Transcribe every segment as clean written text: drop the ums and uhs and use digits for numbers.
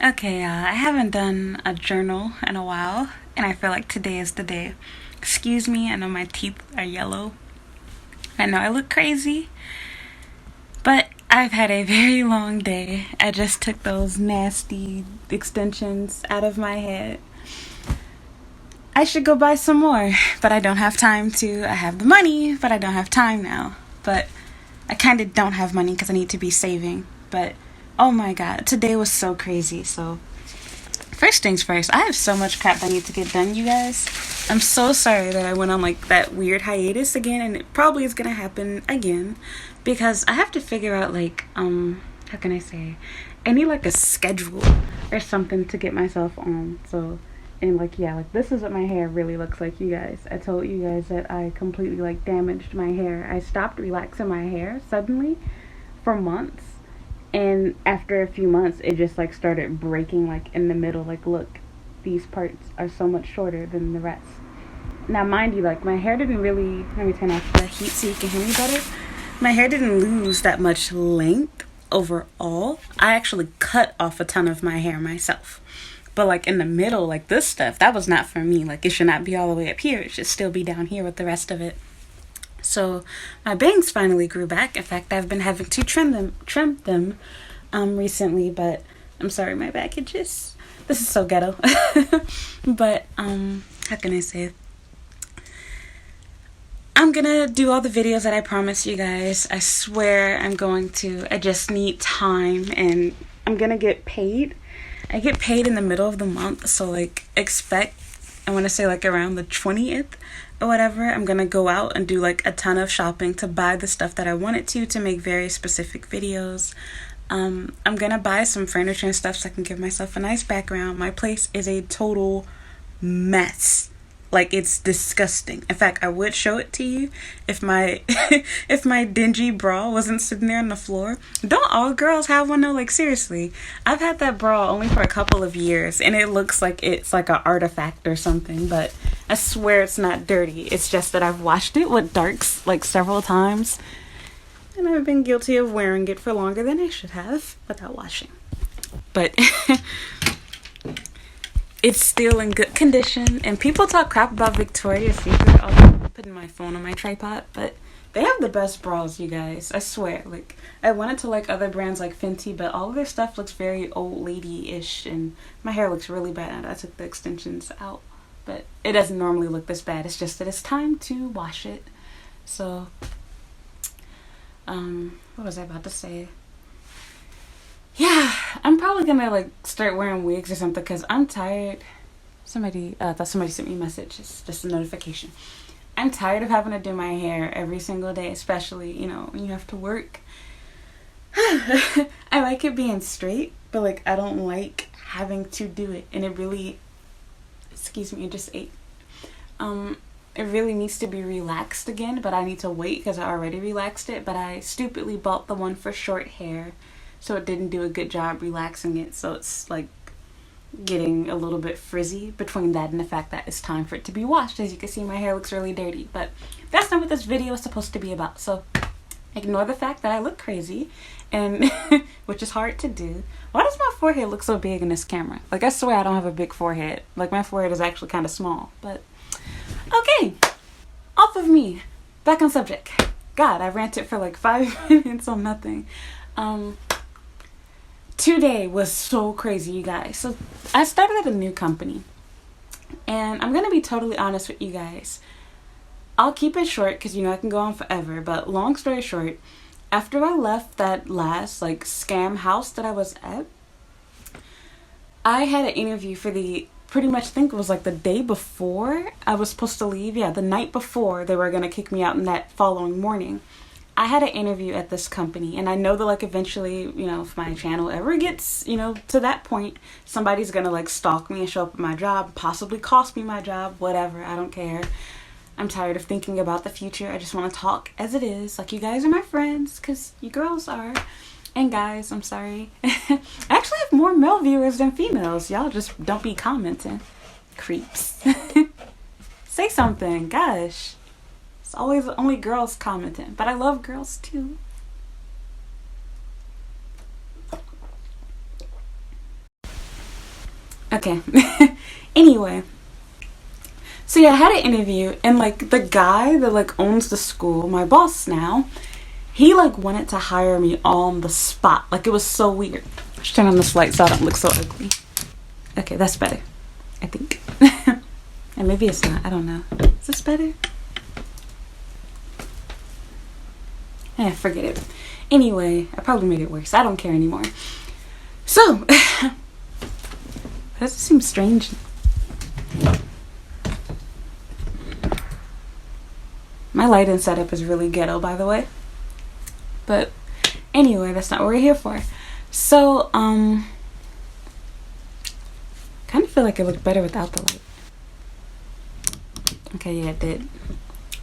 Okay, I haven't done a journal in a while, and I feel like today is the day. Excuse me, I know my teeth are yellow. I know I look crazy, but I've had a very long day. I just took those nasty extensions out of my head. I should go buy some more, but I don't have time to. I have the money, but I don't have time now. But I kind of don't have money because I need to be saving. But oh my god, today was so crazy. So first things first, I have so much crap that I need to get done, you guys. I'm so sorry that I went on like that weird hiatus again, and it probably is gonna happen again because I have to figure out like how can I say? I need like a schedule or something to get myself on. So and like yeah, like this is what my hair really looks like, you guys. I told you guys that I completely like damaged my hair. I stopped relaxing my hair suddenly for months, and after a few months it just like started breaking like in the middle. Like look, these parts are so much shorter than the rest. Now mind you, like my hair didn't really, let me turn off the heat so you can hear me better. My hair didn't lose that much length overall. I actually cut off a ton of my hair myself, but like in the middle, like this stuff, that was not for me. Like it should not be all the way up here, it should still be down here with the rest of it. So my bangs finally grew back. In fact, I've been having to trim them recently, but I'm sorry, my back itches. This is so ghetto. But how can I say it? I'm gonna do all the videos that I promised you guys. I swear I'm going to. I just need time, and I'm gonna get paid. I get paid in the middle of the month, so like expect, I want to say like around the 20th or whatever, I'm gonna go out and do like a ton of shopping to buy the stuff that I wanted to make very specific videos. I'm gonna buy some furniture and stuff so I can give myself a nice background. My place is a total mess. Like it's disgusting. In fact, I would show it to you if my if my dingy bra wasn't sitting there on the floor. Don't all girls have one though? Like seriously, I've had that bra only for a couple of years, and it looks like it's like an artifact or something. But I swear it's not dirty. It's just that I've washed it with darks like several times, and I've been guilty of wearing it for longer than I should have without washing. But it's still in good condition, and people talk crap about Victoria's Secret. I'll put my phone on my tripod, but they have the best bras, you guys. I swear. Like I wanted to like other brands like Fenty, but all of their stuff looks very old lady-ish, and my hair looks really bad. I took the extensions out, but it doesn't normally look this bad. It's just that it's time to wash it. So what was I about to say? Yeah, I'm probably gonna like start wearing wigs or something because I'm tired. Somebody thought somebody sent me a message. It's just a notification. I'm tired of having to do my hair every single day, especially when you have to work. I like it being straight, but like I don't like having to do it, and it really, excuse me, I just ate. It really needs to be relaxed again, but I need to wait because I already relaxed it. But I stupidly bought the one for short hair, so it didn't do a good job relaxing it. So it's like getting a little bit frizzy between that and the fact that it's time for it to be washed. As you can see, my hair looks really dirty, but that's not what this video is supposed to be about. So ignore the fact that I look crazy, and which is hard to do. Why does my forehead look so big in this camera? Like I swear I don't have a big forehead. Like my forehead is actually kind of small. But okay, off of me. Back on subject. God, I ranted for like 5 minutes on nothing. Today was so crazy, you guys. So I started at a new company, and I'm gonna be totally honest with you guys. I'll keep it short because I can go on forever, but long story short, after I left that last like scam house that I was at, I had an interview for the, pretty much think it was like the day before I was supposed to leave. Yeah, the night before they were gonna kick me out, and that following morning I had an interview at this company, and I know that like eventually, if my channel ever gets, to that point, somebody's gonna like stalk me and show up at my job, possibly cost me my job, whatever, I don't care. I'm tired of thinking about the future. I just want to talk as it is. Like you guys are my friends, because you girls are. And guys, I'm sorry. I actually have more male viewers than females. Y'all just don't be commenting. Creeps. Say something, gosh. It's always only girls commenting, but I love girls too. Okay. Anyway, so yeah, I had an interview, and like the guy that like owns the school, my boss now, he like wanted to hire me on the spot. Like it was so weird. Just turn on this light so I don't look so ugly. Okay, that's better, I think. And maybe it's not. I don't know. Is this better? Forget it. Anyway, I probably made it worse. I don't care anymore. So, does it seem strange? My lighting setup is really ghetto, by the way. But anyway, that's not what we're here for. So, kind of feel like it looked better without the light. Okay, yeah, it did.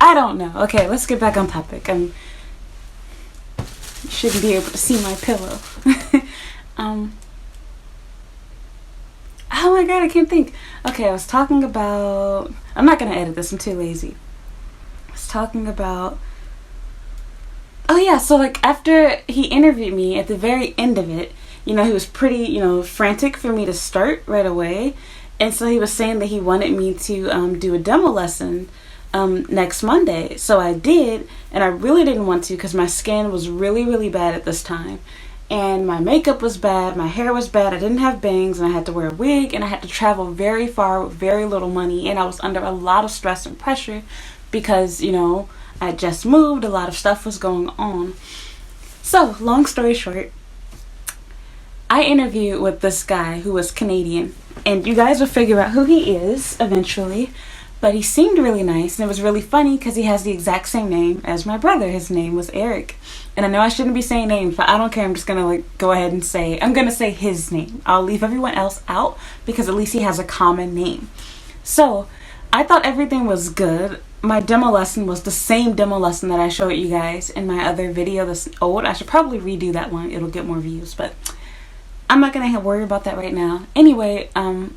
I don't know. Okay, let's get back on topic. You shouldn't be able to see my pillow. Oh my god, I can't think. Okay, I was talking about... I'm not going to edit this. I'm too lazy. I was talking about... Oh yeah, so like after he interviewed me, at the very end of it, he was pretty, frantic for me to start right away. And so he was saying that he wanted me to do a demo lesson next Monday. So I did, and I really didn't want to because my skin was really, really bad at this time. And my makeup was bad, my hair was bad, I didn't have bangs, and I had to wear a wig, and I had to travel very far with very little money, and I was under a lot of stress and pressure because, I just moved, a lot of stuff was going on. So, long story short, I interviewed with this guy who was Canadian, and you guys will figure out who he is eventually, but he seemed really nice, and it was really funny because he has the exact same name as my brother. His name was Eric. And I know I shouldn't be saying names, but I don't care. I'm just going to go ahead and I'm going to say his name. I'll leave everyone else out because at least he has a common name. So I thought everything was good. My demo lesson was the same demo lesson that I showed you guys in my other video that's old. I should probably redo that one. It'll get more views, but I'm not going to worry about that right now. Anyway, I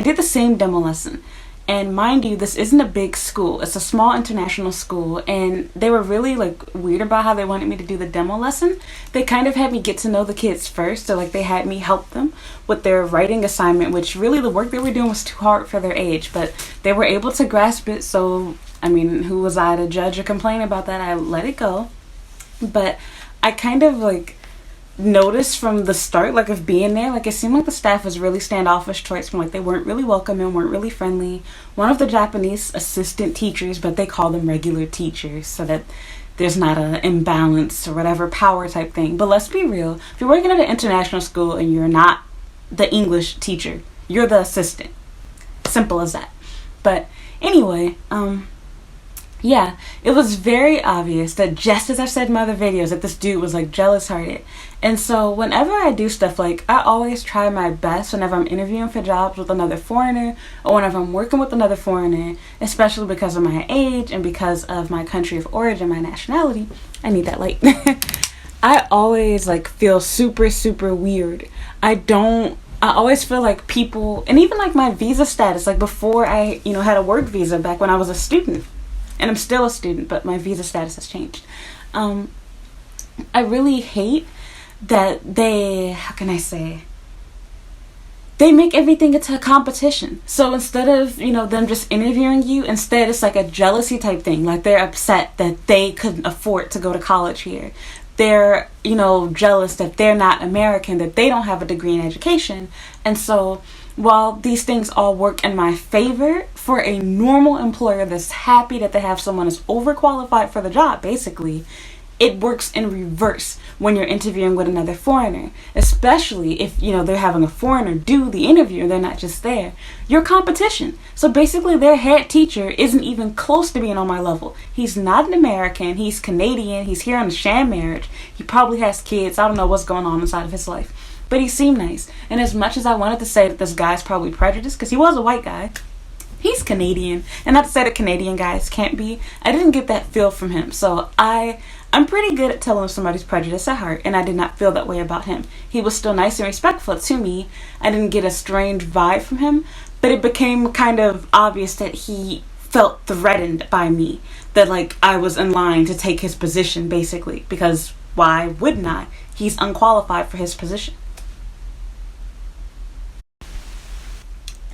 did the same demo lesson. And mind you, this isn't a big school. It's a small international school. And they were really weird about how they wanted me to do the demo lesson. They kind of had me get to know the kids first. So they had me help them with their writing assignment, which really the work they were doing was too hard for their age. But they were able to grasp it. So, who was I to judge or complain about that? I let it go. But I kind of noticed from the start of being there, it seemed like the staff was really standoffish towards me. They weren't really welcoming, weren't really friendly. One of the Japanese assistant teachers, but they call them regular teachers so that there's not an imbalance or whatever power type thing. But let's be real, if you're working at an international school and you're not the English teacher, you're the assistant. Simple as that. But anyway, yeah, it was very obvious that, just as I've said in my other videos, that this dude was jealous hearted. And so whenever I do stuff, I always try my best whenever I'm interviewing for jobs with another foreigner or whenever I'm working with another foreigner, especially because of my age and because of my country of origin, my nationality. I need that light. I always feel super, super weird. I always feel like people, and even my visa status, before I, had a work visa back when I was a student. And I'm still a student, but my visa status has changed. I really hate that they make everything into a competition. So instead of, them just interviewing you, instead it's a jealousy type thing. They're upset that they couldn't afford to go to college here. They're, jealous that they're not American, that they don't have a degree in education. And so while these things all work in my favor, for a normal employer that's happy that they have someone that's overqualified for the job, basically, it works in reverse when you're interviewing with another foreigner, especially if, they're having a foreigner do the interview and they're not just there. Your competition. So basically their head teacher isn't even close to being on my level. He's not an American. He's Canadian. He's here on a sham marriage. He probably has kids. I don't know what's going on inside of his life. But he seemed nice. And as much as I wanted to say that this guy's probably prejudiced, because he was a white guy, he's Canadian. And not to say that Canadian guys can't be, I didn't get that feel from him. So I'm pretty good at telling if somebody's prejudiced at heart, and I did not feel that way about him. He was still nice and respectful to me. I didn't get a strange vibe from him, but it became kind of obvious that he felt threatened by me, that I was in line to take his position, basically, because why wouldn't I? He's unqualified for his position.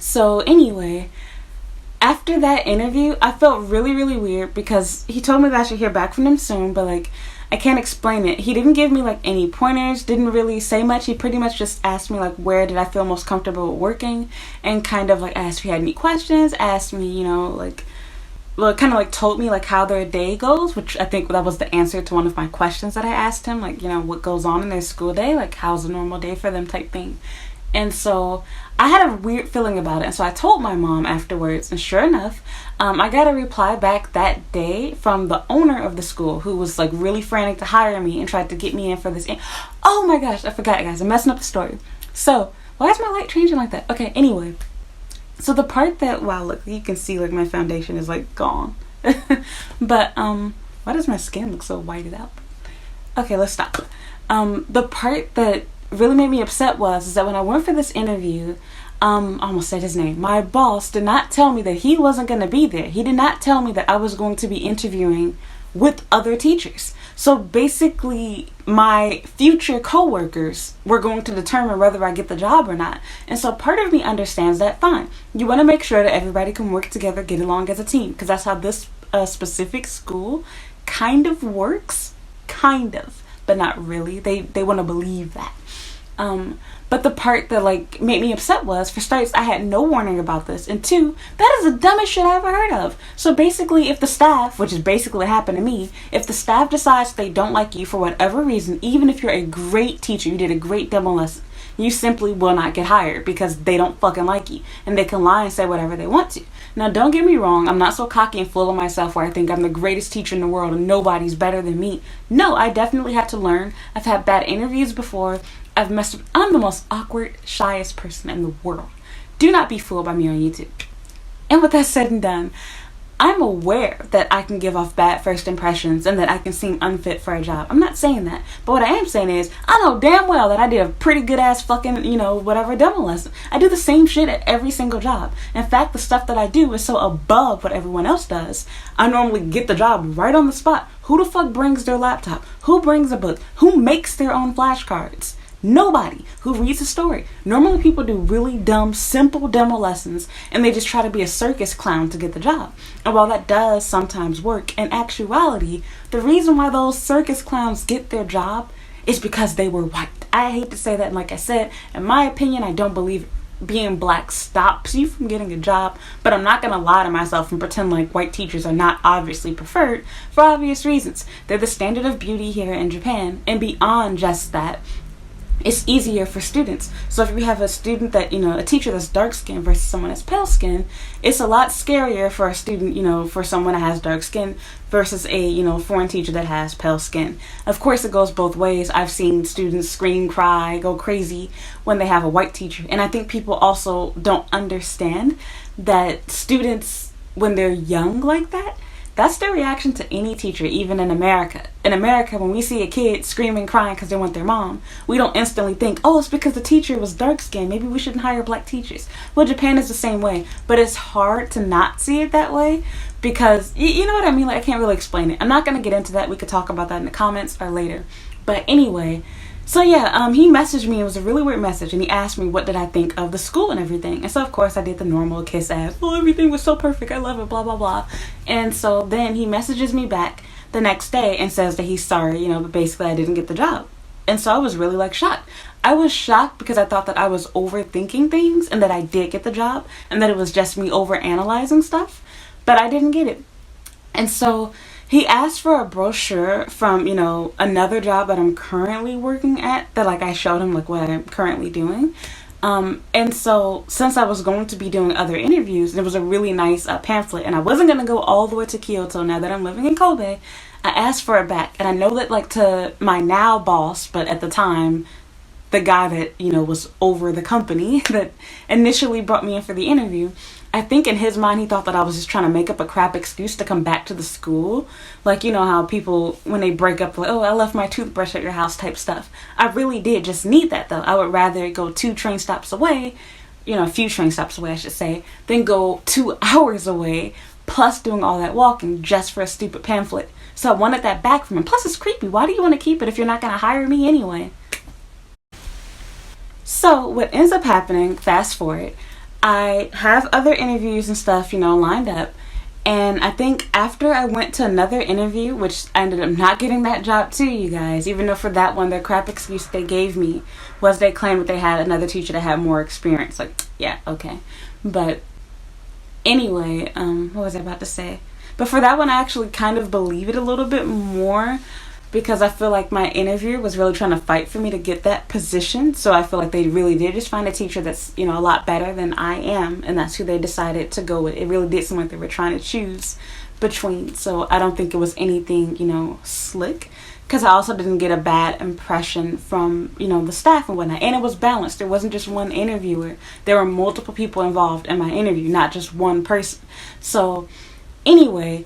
So anyway, after that interview, I felt really, really weird because he told me that I should hear back from him soon, but like, I can't explain it. He didn't give me like any pointers, didn't really say much. He pretty much just asked me like where did I feel most comfortable working, and kind of like asked if he had any questions, asked me, like, well, it kind of like told me like how their day goes, which I think that was the answer to one of my questions that I asked him, like, what goes on in their school day, like how's a normal day for them type thing. And so I had a weird feeling about it. And so I told my mom afterwards. And sure enough, I got a reply back that day from the owner of the school, who was like really frantic to hire me and tried to get me in for this. Oh my gosh, I forgot, guys. I'm messing up the story. So why is my light changing like that? Okay, anyway. So the part that, wow, look, you can see like my foundation is like gone. But why does my skin look so whited out? Okay, let's stop. The part that really made me upset is that when I went for this interview, I almost said his name. My boss did not tell me that he wasn't going to be there. He did not tell me that I was going to be interviewing with other teachers. So basically, my future coworkers were going to determine whether I get the job or not. And so part of me understands that, fine. You want to make sure that everybody can work together, get along as a team, because that's how this specific school kind of works. Kind of, but not really. They want to believe that. But the part that like made me upset was, for starters, I had no warning about this, and two, that is the dumbest shit I ever heard of. So basically, if the staff, which is basically what happened to me, if the staff decides they don't like you for whatever reason, even if you're a great teacher, you did a great demo lesson, you simply will not get hired because they don't fucking like you, and they can lie and say whatever they want to. Now, don't get me wrong, I'm not so cocky and full of myself where I think I'm the greatest teacher in the world and nobody's better than me. No, I definitely had to learn. I've had bad interviews before. I've messed up. I'm the most awkward, shyest person in the world. Do not be fooled by me on YouTube. And with that said and done, I'm aware that I can give off bad first impressions and that I can seem unfit for a job. I'm not saying that. But what I am saying is, I know damn well that I did a pretty good ass fucking, whatever demo lesson. I do the same shit at every single job. In fact, the stuff that I do is so above what everyone else does. I normally get the job right on the spot. Who the fuck brings their laptop? Who brings a book? Who makes their own flashcards? Nobody. Who reads a story? Normally people do really dumb, simple demo lessons and they just try to be a circus clown to get the job. And while that does sometimes work, in actuality, the reason why those circus clowns get their job is because they were white. I hate to say that, and like I said, in my opinion, I don't believe being black stops you from getting a job, but I'm not gonna lie to myself and pretend like white teachers are not obviously preferred for obvious reasons. They're the standard of beauty here in Japan, and beyond just that, it's easier for students. So if you have a student that, a teacher that's dark skinned versus someone that's pale skin, it's a lot scarier for a student, for someone that has dark skin versus a, foreign teacher that has pale skin. Of course, it goes both ways. I've seen students scream, cry, go crazy when they have a white teacher. And I think people also don't understand that students, when they're young like that, that's their reaction to any teacher, even in America. In America, when we see a kid screaming, crying because they want their mom, we don't instantly think, oh, it's because the teacher was dark-skinned. Maybe we shouldn't hire black teachers. Well, Japan is the same way. But it's hard to not see it that way because, you know what I mean? Like, I can't really explain it. I'm not going to get into that. We could talk about that in the comments or later. But anyway, so yeah, he messaged me. It was a really weird message, and he asked me what did I think of the school and everything. And so of course I did the normal kiss ass, oh, everything was so perfect, I love it, blah blah blah. And so then he messages me back the next day and says that he's sorry, but basically I didn't get the job. And so I was really like shocked. I was shocked because I thought that I was overthinking things and that I did get the job and that it was just me overanalyzing stuff, but I didn't get it. And so he asked for a brochure from, another job that I'm currently working at, that I showed him what I'm currently doing. And so since I was going to be doing other interviews, there was a really nice pamphlet, and I wasn't going to go all the way to Kyoto now that I'm living in Kobe. I asked for it back, and I know that to my now boss, but at the time, the guy that, was over the company that initially brought me in for the interview, I think in his mind he thought that I was just trying to make up a crap excuse to come back to the school. How people, when they break up, oh, I left my toothbrush at your house type stuff. I really did just need that though. I would rather go 2 train stops away, a few train stops away I should say, than go 2 hours away plus doing all that walking just for a stupid pamphlet. So I wanted that back from him. Plus it's creepy. Why do you want to keep it if you're not going to hire me anyway? So what ends up happening, fast forward, I have other interviews and stuff, lined up. And I think after I went to another interview, which I ended up not getting that job too, you guys, even though for that one, the crap excuse they gave me was they claimed that they had another teacher that had more experience. Like, yeah, okay. But anyway, what was I about to say? But for that one, I actually kind of believe it a little bit more because I feel like my interviewer was really trying to fight for me to get that position. So I feel like they really did just find a teacher that's, a lot better than I am. And that's who they decided to go with. It really did seem like they were trying to choose between. So I don't think it was anything, slick. Because I also didn't get a bad impression from, the staff and whatnot. And it was balanced. There wasn't just one interviewer. There were multiple people involved in my interview, not just one person. So anyway,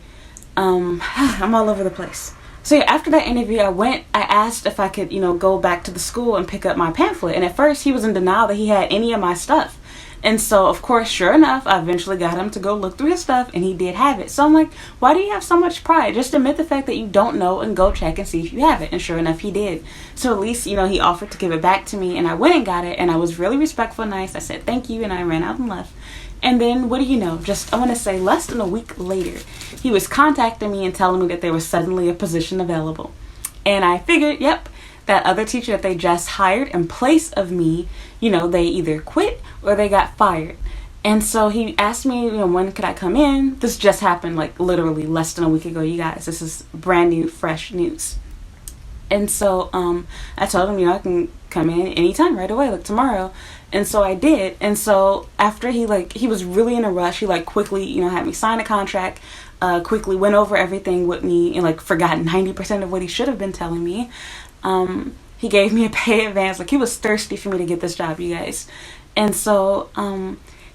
I'm all over the place. So yeah, after that interview, I asked if I could, go back to the school and pick up my pamphlet. And at first he was in denial that he had any of my stuff. And so, of course, sure enough, I eventually got him to go look through his stuff and he did have it. So I'm like, why do you have so much pride? Just admit the fact that you don't know and go check and see if you have it. And sure enough, he did. So at least, he offered to give it back to me and I went and got it and I was really respectful and nice. I said, thank you. And I ran out and left. And then, what do you know, I want to say less than a week later, he was contacting me and telling me that there was suddenly a position available. And I figured, yep, that other teacher that they just hired in place of me, they either quit or they got fired. And so he asked me, when could I come in? This just happened like literally less than a week ago, you guys. This is brand new, fresh news. And so I told him, I can come in anytime, right away, like tomorrow. And so I did. And so after he was really in a rush, he quickly, had me sign a contract, quickly went over everything with me and forgot 90% of what he should have been telling me. He gave me a pay advance. He was thirsty for me to get this job, you guys. And so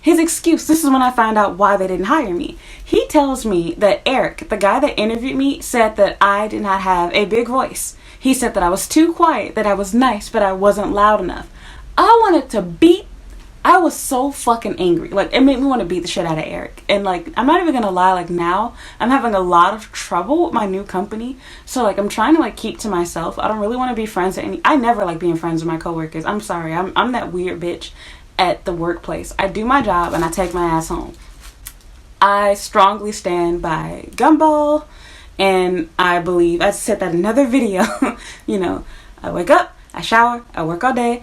his excuse, this is when I found out why they didn't hire me. He tells me that Eric, the guy that interviewed me, said that I did not have a big voice. He said that I was too quiet, that I was nice, but I wasn't loud enough. I was so fucking angry. It made me want to beat the shit out of Eric. And I'm not even gonna lie, now I'm having a lot of trouble with my new company. So I'm trying to keep to myself. I don't really want to be friends with I never like being friends with my coworkers. I'm sorry. I'm that weird bitch at the workplace. I do my job and I take my ass home. I strongly stand by Gumball, and I believe I said that in another video. I wake up, I shower, I work all day,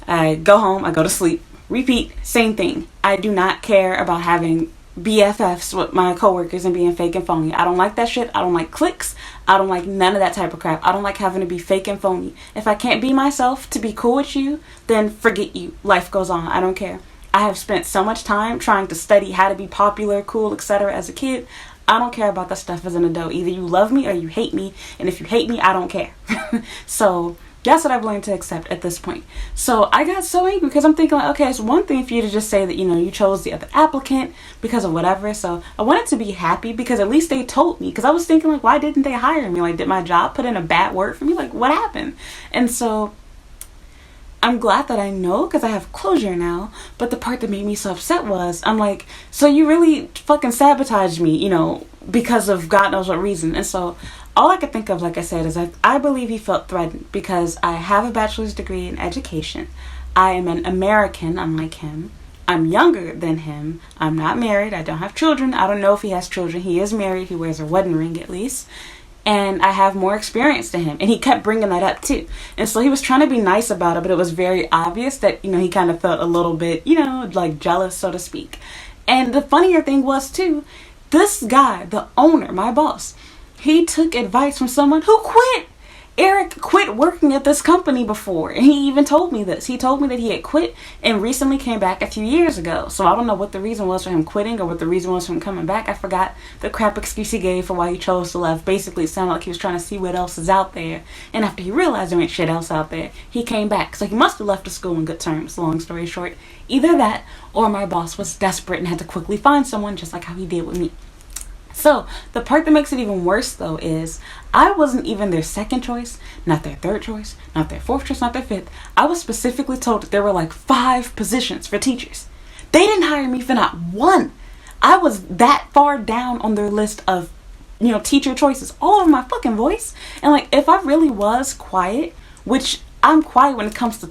I go home, I go to sleep, repeat, same thing. I do not care about having BFFs with my coworkers and being fake and phony. I don't like that shit. I don't like cliques. I don't like none of that type of crap. I don't like having to be fake and phony. If I can't be myself to be cool with you, then forget you. Life goes on. I don't care. I have spent so much time trying to study how to be popular, cool, etc. as a kid. I don't care about that stuff as an adult. Either you love me or you hate me. And if you hate me, I don't care. So that's what I've learned to accept at this point. So I got so angry because I'm thinking, okay, it's one thing for you to just say that, you chose the other applicant because of whatever. So I wanted to be happy because at least they told me. Because I was thinking, why didn't they hire me? Did my job put in a bad word for me? What happened? And so I'm glad that I know because I have closure now. But the part that made me so upset was, I'm like, so you really fucking sabotaged me, because of God knows what reason. And so all I could think of, like I said, is I believe he felt threatened because I have a bachelor's degree in education. I am an American, unlike him. I'm younger than him. I'm not married. I don't have children. I don't know if he has children. He is married. He wears a wedding ring at least. And I have more experience than him. And he kept bringing that up too. And so he was trying to be nice about it, but it was very obvious that, he kind of felt a little bit, jealous, so to speak. And the funnier thing was too, this guy, the owner, my boss, he took advice from someone who quit. Eric quit working at this company before, and he even told me this. He told me that he had quit and recently came back a few years ago. So I don't know what the reason was for him quitting or what the reason was for him coming back. I forgot the crap excuse he gave for why he chose to leave. Basically, it sounded like he was trying to see what else is out there. And after he realized there ain't shit else out there, he came back. So he must have left the school in good terms, long story short. Either that or my boss was desperate and had to quickly find someone just like how he did with me. So the part that makes it even worse though is I wasn't even their second choice, not their third choice, not their fourth choice, not their fifth. I was specifically told that there were 5 positions for teachers. They didn't hire me for not one. I was that far down on their list of, teacher choices all over my fucking voice. And if I really was quiet, which I'm quiet when it comes to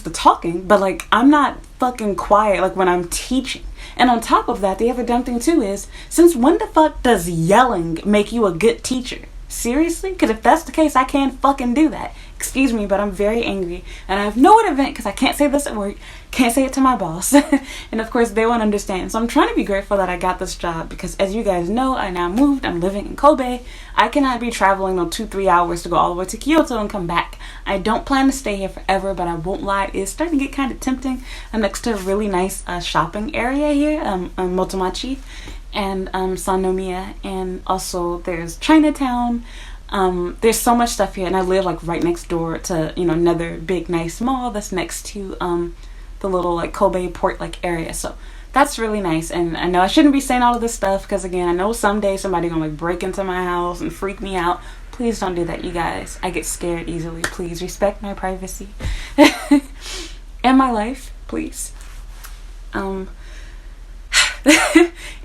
talking, but I'm not fucking quiet, like when I'm teaching. And on top of that, the other dumb thing too is, since when the fuck does yelling make you a good teacher? Seriously? Because if that's the case, I can't fucking do that. Excuse me, but I'm very angry. And I have no one to vent because I can't say this at work. Can't say it to my boss. And of course, they won't understand. So I'm trying to be grateful that I got this job because, as you guys know, I now moved. I'm living in Kobe. I cannot be traveling no 2-3 hours to go all the way to Kyoto and come back. I don't plan to stay here forever, but I won't lie. It is starting to get kind of tempting. I'm next to a really nice shopping area here, Motomachi and Sannomiya, and also there's Chinatown. There's so much stuff here, and I live like right next door to another big nice mall that's next to the little like Kobe port like area. So that's really nice. And I know I shouldn't be saying all of this stuff because, again, I know someday somebody gonna like break into my house and freak me out. Please don't do that, you guys. I get scared easily. Please respect my privacy and my life, please.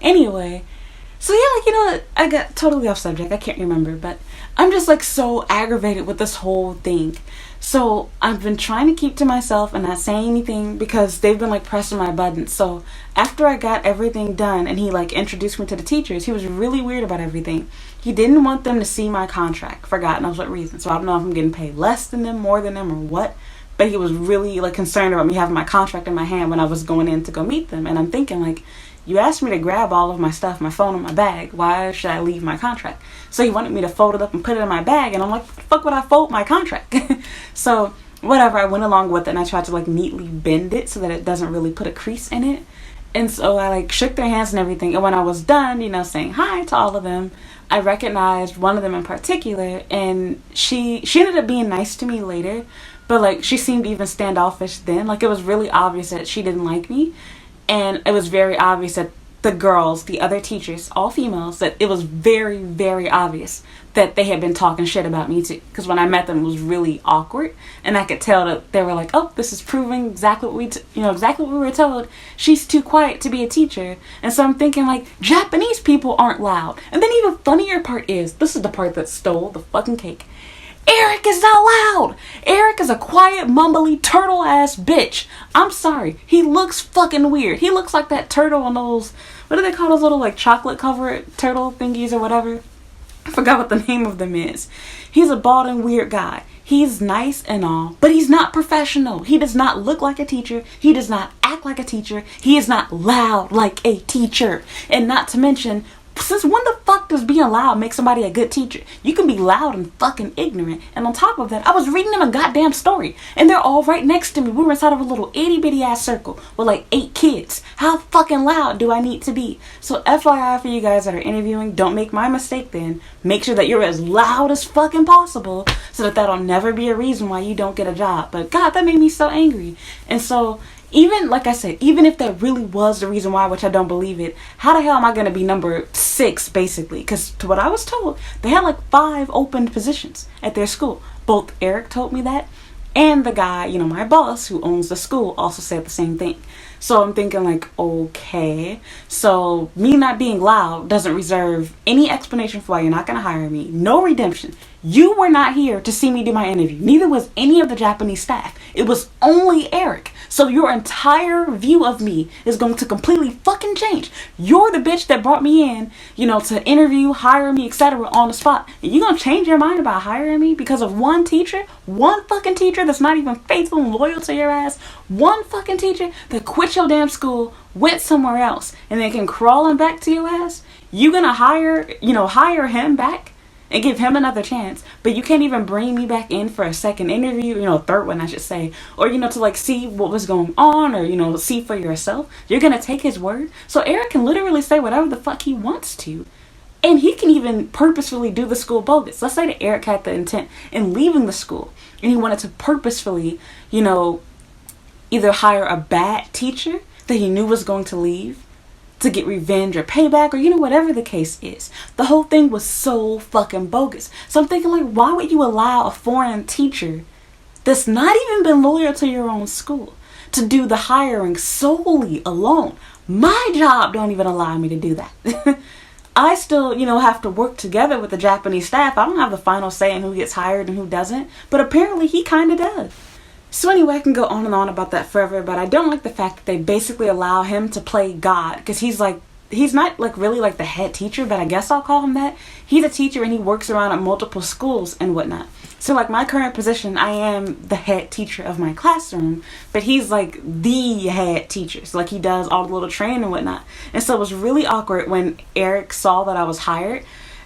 Anyway, so yeah, like, I got totally off subject. I can't remember, but I'm just like so aggravated with this whole thing. So I've been trying to keep to myself and not saying anything because they've been like pressing my buttons. So after I got everything done and he like introduced me to the teachers, he was really weird about everything. He didn't want them to see my contract for God knows what reason. So I don't know if I'm getting paid less than them, more than them, or what. But he was really like concerned about me having my contract in my hand when I was going in to go meet them. And I'm thinking, like, you asked me to grab all of my stuff, my phone and my bag. Why should I leave my contract? So he wanted me to fold it up and put it in my bag. And I'm like, what the fuck would I fold my contract? So whatever, I went along with it and I tried to like neatly bend it so that it doesn't really put a crease in it. And so I like shook their hands and everything. And when I was done, saying hi to all of them, I recognized one of them in particular. And she ended up being nice to me later. But like she seemed even standoffish then. Like it was really obvious that she didn't like me. And it was very obvious that the girls, the other teachers, all females, that it was very, very obvious that they had been talking shit about me too. Because when I met them, it was really awkward. And I could tell that they were like, oh, this is proving exactly what exactly what we were told. She's too quiet to be a teacher. And so I'm thinking, like, Japanese people aren't loud. And then even funnier part is, this is the part that stole the fucking cake. Eric is not loud. Eric is a quiet, mumbly, turtle-ass bitch. I'm sorry. He looks fucking weird. He looks like that turtle on those, what do they call those little, like, chocolate-covered turtle thingies or whatever? I forgot what the name of them is. He's a bald and weird guy. He's nice and all, but he's not professional. He does not look like a teacher. He does not act like a teacher. He is not loud like a teacher. And not to mention, since when the fuck does being loud make somebody a good teacher? You can be loud and fucking ignorant. And on top of that, I was reading them a goddamn story. And they're all right next to me. We were inside of a little itty bitty ass circle with like 8 kids. How fucking loud do I need to be? So FYI for you guys that are interviewing, don't make my mistake then. Make sure that you're as loud as fucking possible so that that'll never be a reason why you don't get a job. But God, that made me so angry. And so even, like I said, even if that really was the reason why, which I don't believe it, how the hell am I going to be number 6, basically? Because to what I was told, they had like 5 open positions at their school. Both Eric told me that, and the guy, my boss, who owns the school, also said the same thing. So I'm thinking, like, okay, so me not being loud doesn't reserve any explanation for why you're not going to hire me. No redemption. You were not here to see me do my interview. Neither was any of the Japanese staff. It was only Eric. So your entire view of me is going to completely fucking change. You're the bitch that brought me in, to interview, hire me, etc. on the spot. And you're going to change your mind about hiring me because of one teacher? One fucking teacher that's not even faithful and loyal to your ass? One fucking teacher that quit your damn school, went somewhere else, and then came crawling back to your ass? You gonna hire him back? And give him another chance, but you can't even bring me back in for a second interview, third one I should say, or to like see what was going on, or see for yourself. You're gonna take his word? So Eric can literally say whatever the fuck he wants to, and he can even purposefully do the school bogus. Let's say that Eric had the intent in leaving the school, and he wanted to purposefully, either hire a bad teacher that he knew was going to leave, to get revenge or payback, or whatever the case is. The whole thing was so fucking bogus. So I'm thinking, like, why would you allow a foreign teacher that's not even been loyal to your own school to do the hiring solely alone? My job don't even allow me to do that. I still, have to work together with the Japanese staff. I don't have the final say in who gets hired and who doesn't, but apparently he kind of does. So anyway, I can go on and on about that forever, but I don't like the fact that they basically allow him to play God, because he's not like really like the head teacher, but I guess I'll call him that. He's a teacher and he works around at multiple schools and whatnot. So like my current position, I am the head teacher of my classroom, but he's like the head teacher. So like he does all the little training and whatnot. And so it was really awkward when Eric saw that I was hired.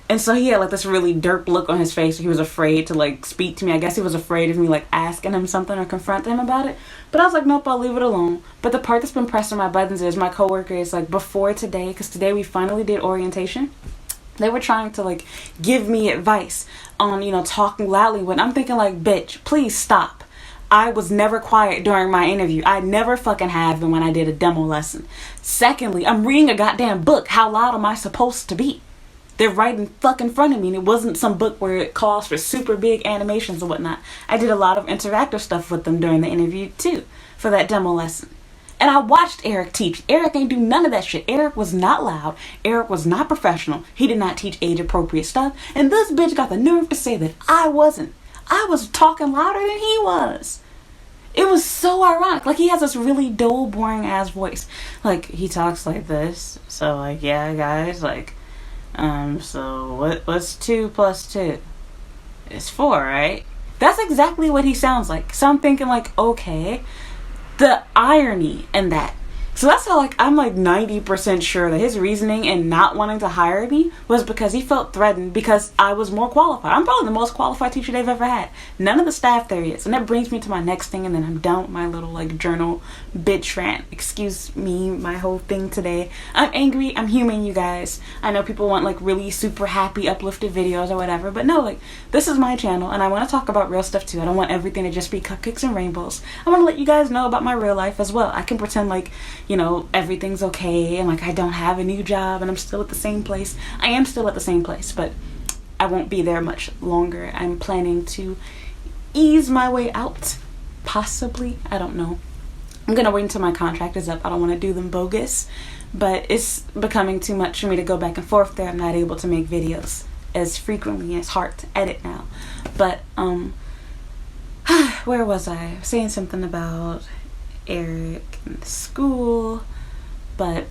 And so he had like this really derp look on his face. He was afraid to like speak to me. I guess he was afraid of me like asking him something or confronting him about it. But I was like, nope, I'll leave it alone. But the part that's been pressing my buttons is my coworker is like, before today, because today we finally did orientation, they were trying to like give me advice on, you know, talking loudly when I'm thinking like, bitch, please stop. I was never quiet during my interview. I never fucking have been when I did a demo lesson. Secondly, I'm reading a goddamn book. How loud am I supposed to be? They're right in fucking front of me, and it wasn't some book where it calls for super big animations and whatnot. I did a lot of interactive stuff with them during the interview too, for that demo lesson. And I watched Eric teach. Eric ain't do none of that shit. Eric was not loud. Eric was not professional. He did not teach age appropriate stuff. And this bitch got the nerve to say that I wasn't. I was talking louder than he was. It was so ironic. Like, he has this really dull, boring ass voice. Like, he talks like this. So like, yeah guys, like, so what's 2 plus 2? It's 4, right? That's exactly what he sounds like. So I'm thinking like, okay, the irony in that. So that's how like I'm like 90% sure that his reasoning in not wanting to hire me was because he felt threatened because I was more qualified. I'm probably the most qualified teacher they've ever had. None of the staff there is. And that brings me to my next thing, and then I'm done with my little like journal bitch rant. Excuse me, my whole thing today. I'm angry. I'm human, you guys. I know people want like really super happy, uplifted videos or whatever, but no, like this is my channel and I want to talk about real stuff too. I don't want everything to just be cupcakes and rainbows. I want to let you guys know about my real life as well. I can pretend like, you know, everything's okay and like I don't have a new job and I'm still at the same place. I am still at the same place, but I won't be there much longer. I'm planning to ease my way out, possibly. I don't know. I'm gonna wait until my contract is up. I don't want to do them bogus, but it's becoming too much for me to go back and forth there. I'm not able to make videos as frequently. It's hard to edit now. But where was I? Saying something about Eric and the school. But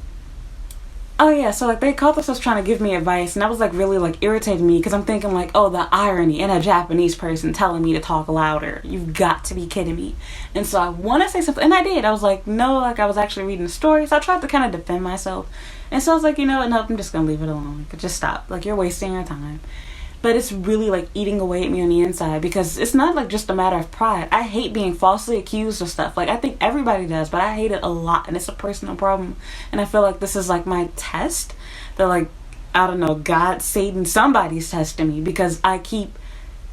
oh yeah, so like they called themselves trying to give me advice, and that was like really like irritating me because I'm thinking like, oh, the irony in a Japanese person telling me to talk louder. You've got to be kidding me. And so I want to say something, and I did. I was like, no, like I was actually reading the story, so I tried to kind of defend myself. And so I was like, you know what, nope, I'm just gonna leave it alone. Like, just stop. Like, you're wasting your time. But it's really like eating away at me on the inside because it's not like just a matter of pride. I hate being falsely accused of stuff. Like, I think everybody does, but I hate it a lot, and it's a personal problem. And I feel like this is like my test. That like, I don't know, God, Satan, somebody's testing me because I keep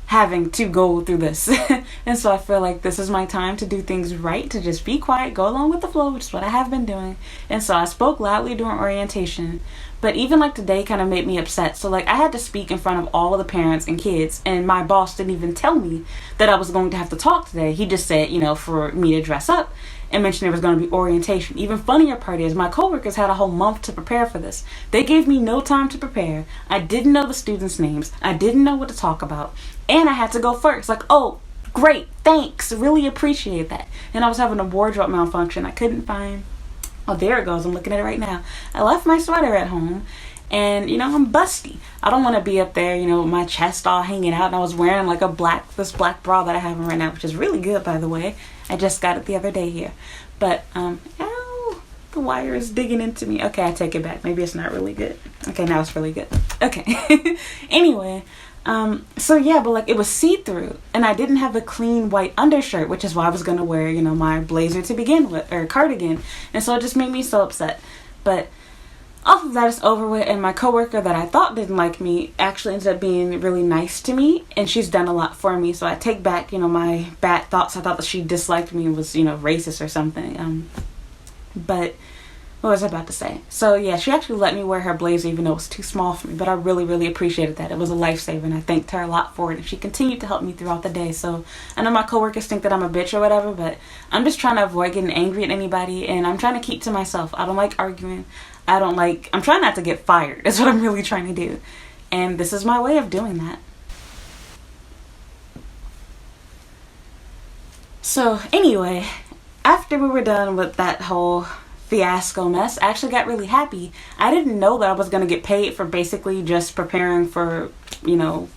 having to go through this. And so I feel like this is my time to do things right, to just be quiet, go along with the flow, which is what I have been doing. And so I spoke loudly during orientation, but even like today kind of made me upset. So like I had to speak in front of all of the parents and kids, and my boss didn't even tell me that I was going to have to talk today. He just said, you know, for me to dress up and mentioned there was going to be orientation. Even funnier part is my coworkers had a whole month to prepare for this. They gave me no time to prepare. I didn't know the students' names. I didn't know what to talk about. And I had to go first. Like, oh, great, thanks. Really appreciate that. And I was having a wardrobe malfunction. I couldn't find... Oh, there it goes. I'm looking at it right now. I left my sweater at home. And, you know, I'm busty. I don't want to be up there, you know, with my chest all hanging out. And I was wearing like this black bra that I have on right now, which is really good, by the way. I just got it the other day here. But, ow, the wire is digging into me. Okay, I take it back. Maybe it's not really good. Okay, now it's really good. Okay. Anyway, so yeah, but like it was see-through. And I didn't have a clean white undershirt, which is why I was going to wear, you know, my blazer to begin with, or cardigan. And so it just made me so upset. But off of that, it's over with, and my coworker that I thought didn't like me actually ended up being really nice to me, and she's done a lot for me. So I take back, you know, my bad thoughts. I thought that she disliked me and was, you know, racist or something. But what was I about to say? So yeah, she actually let me wear her blazer even though it was too small for me, but I really, really appreciated that. It was a lifesaver, and I thanked her a lot for it, and she continued to help me throughout the day. So I know my coworkers think that I'm a bitch or whatever, but I'm just trying to avoid getting angry at anybody, and I'm trying to keep to myself. I don't like arguing. I'm trying not to get fired. That's what I'm really trying to do. And this is my way of doing that. So anyway, after we were done with that whole fiasco mess, I actually got really happy. I didn't know that I was going to get paid for basically just preparing for, you know,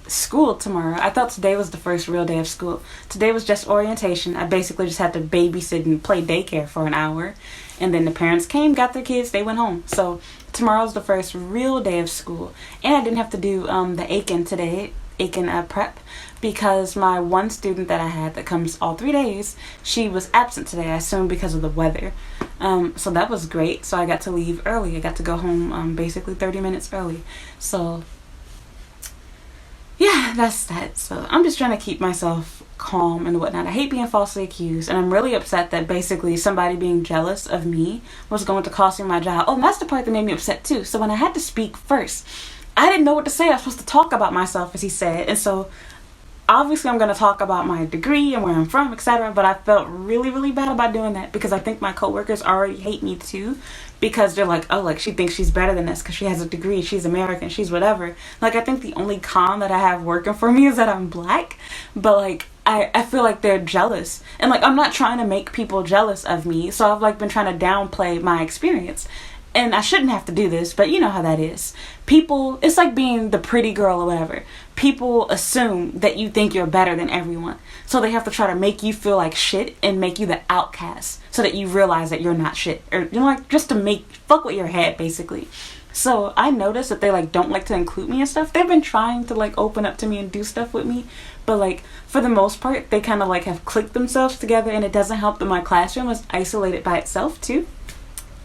school tomorrow. I thought today was the first real day of school. Today was just orientation. I basically just had to babysit and play daycare for an hour. And then the parents came, got their kids, they went home. So tomorrow's the first real day of school. And I didn't have to do the Aiken today, Aiken prep, because my one student that I had that comes all 3 days, she was absent today, I assume because of the weather. So that was great. So I got to leave early. I got to go home basically 30 minutes early. So yeah, that's that. So I'm just trying to keep myself calm and whatnot. I hate being falsely accused, and I'm really upset that basically somebody being jealous of me was going to cost me my job. Oh, and that's the part that made me upset too. So when I had to speak first, I didn't know what to say. I was supposed to talk about myself, as he said, and so obviously I'm going to talk about my degree and where I'm from, etc. But I felt really, really bad about doing that because I think my coworkers already hate me too, because they're like, oh, like she thinks she's better than us because she has a degree, she's American, she's whatever. Like I think the only con that I have working for me is that I'm black, but like I feel like they're jealous, and like I'm not trying to make people jealous of me, so I've like been trying to downplay my experience. And I shouldn't have to do this, but you know how that is. People, it's like being the pretty girl or whatever. People assume that you think you're better than everyone. So they have to try to make you feel like shit and make you the outcast so that you realize that you're not shit. Or, you know, like just to fuck with your head, basically. So I noticed that they like don't like to include me and stuff. They've been trying to like open up to me and do stuff with me. But like for the most part, they kind of like have clicked themselves together, and it doesn't help that my classroom is isolated by itself too.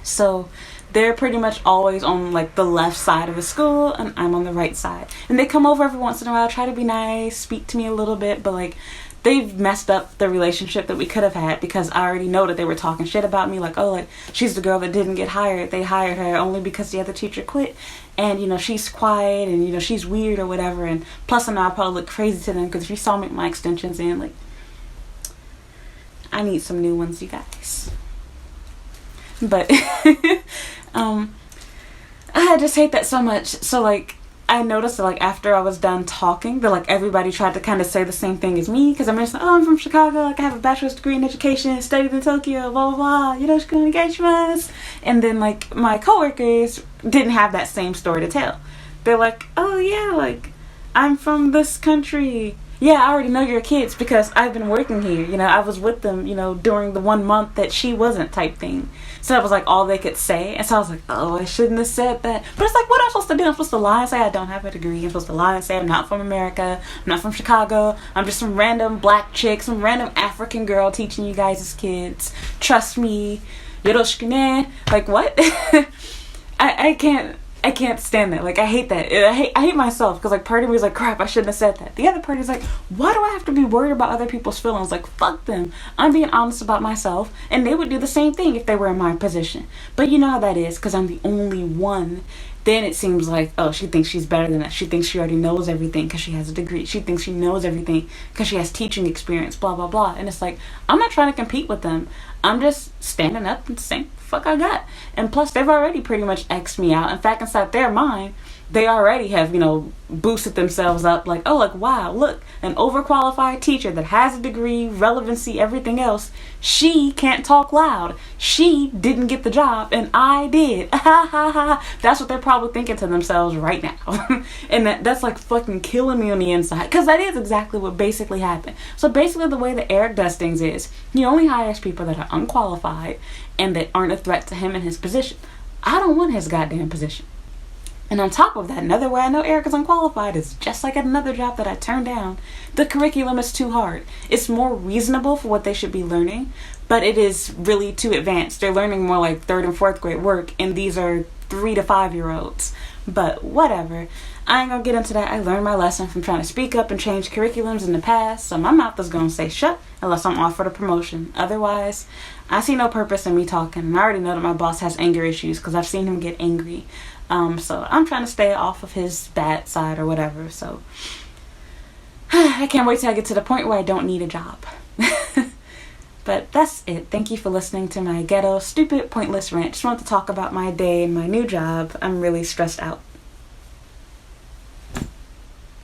So they're pretty much always on like the left side of the school, and I'm on the right side. And they come over every once in a while, try to be nice, speak to me a little bit, but like they've messed up the relationship that we could have had, because I already know that they were talking shit about me, like, oh, like she's the girl that didn't get hired. They hired her only because the other teacher quit, and you know she's quiet, and you know she's weird or whatever. And plus, I know I probably look crazy to them because if you saw me with my extensions in, like, I need some new ones, you guys. But I just hate that so much. So like I noticed that like after I was done talking, that like everybody tried to kind of say the same thing as me, because I'm just like, oh, I'm from Chicago, like I have a bachelor's degree in education, studied in Tokyo, blah blah blah, you know, communications. And then like my coworkers didn't have that same story to tell. They're like, oh yeah, like I'm from this country. Yeah, I already know your kids because I've been working here. You know, I was with them, you know, during the 1 month that she wasn't, type thing. So that was like all they could say. And so I was like, oh, I shouldn't have said that. But it's like, what am I supposed to do? I'm supposed to lie and say I don't have a degree. I'm supposed to lie and say I'm not from America. I'm not from Chicago. I'm just some random black chick, some random African girl teaching you guys as kids. Trust me. Yoroshiku. Like, what? I can't stand that. Like, I hate that. I hate myself, because like part of me is like, crap, I shouldn't have said that. The other part is like, why do I have to be worried about other people's feelings? Like, fuck them. I'm being honest about myself, and they would do the same thing if they were in my position. But you know how that is, because I'm the only one. Then it seems like, oh, she thinks she's better than us. She thinks she already knows everything because she has a degree. She thinks she knows everything because she has teaching experience, blah, blah, blah. And it's like, I'm not trying to compete with them. I'm just standing up and saying, fuck I got. And plus, they've already pretty much X'd me out. In fact, inside their mind, they already have, you know, boosted themselves up like, oh, like, wow, look, an overqualified teacher that has a degree, relevancy, everything else, she can't talk loud. She didn't get the job, and I did. That's what they're probably thinking to themselves right now. And that's like fucking killing me on the inside, because that is exactly what basically happened. So basically the way that Eric does things is he only hires people that are unqualified and that aren't a threat to him and his position. I don't want his goddamn position. And on top of that, another way I know Eric is unqualified is just like at another job that I turned down. The curriculum is too hard. It's more reasonable for what they should be learning, but it is really too advanced. They're learning more like 3rd and 4th grade work, and these are 3 to 5-year-olds. But whatever. I ain't gonna get into that. I learned my lesson from trying to speak up and change curriculums in the past, so my mouth is gonna say shut unless I'm offered a promotion. Otherwise, I see no purpose in me talking. And I already know that my boss has anger issues because I've seen him get angry. So I'm trying to stay off of his bad side or whatever. So I can't wait till I get to the point where I don't need a job. But that's it. Thank you for listening to my ghetto, stupid, pointless rant. Just wanted to talk about my day and my new job. I'm really stressed out.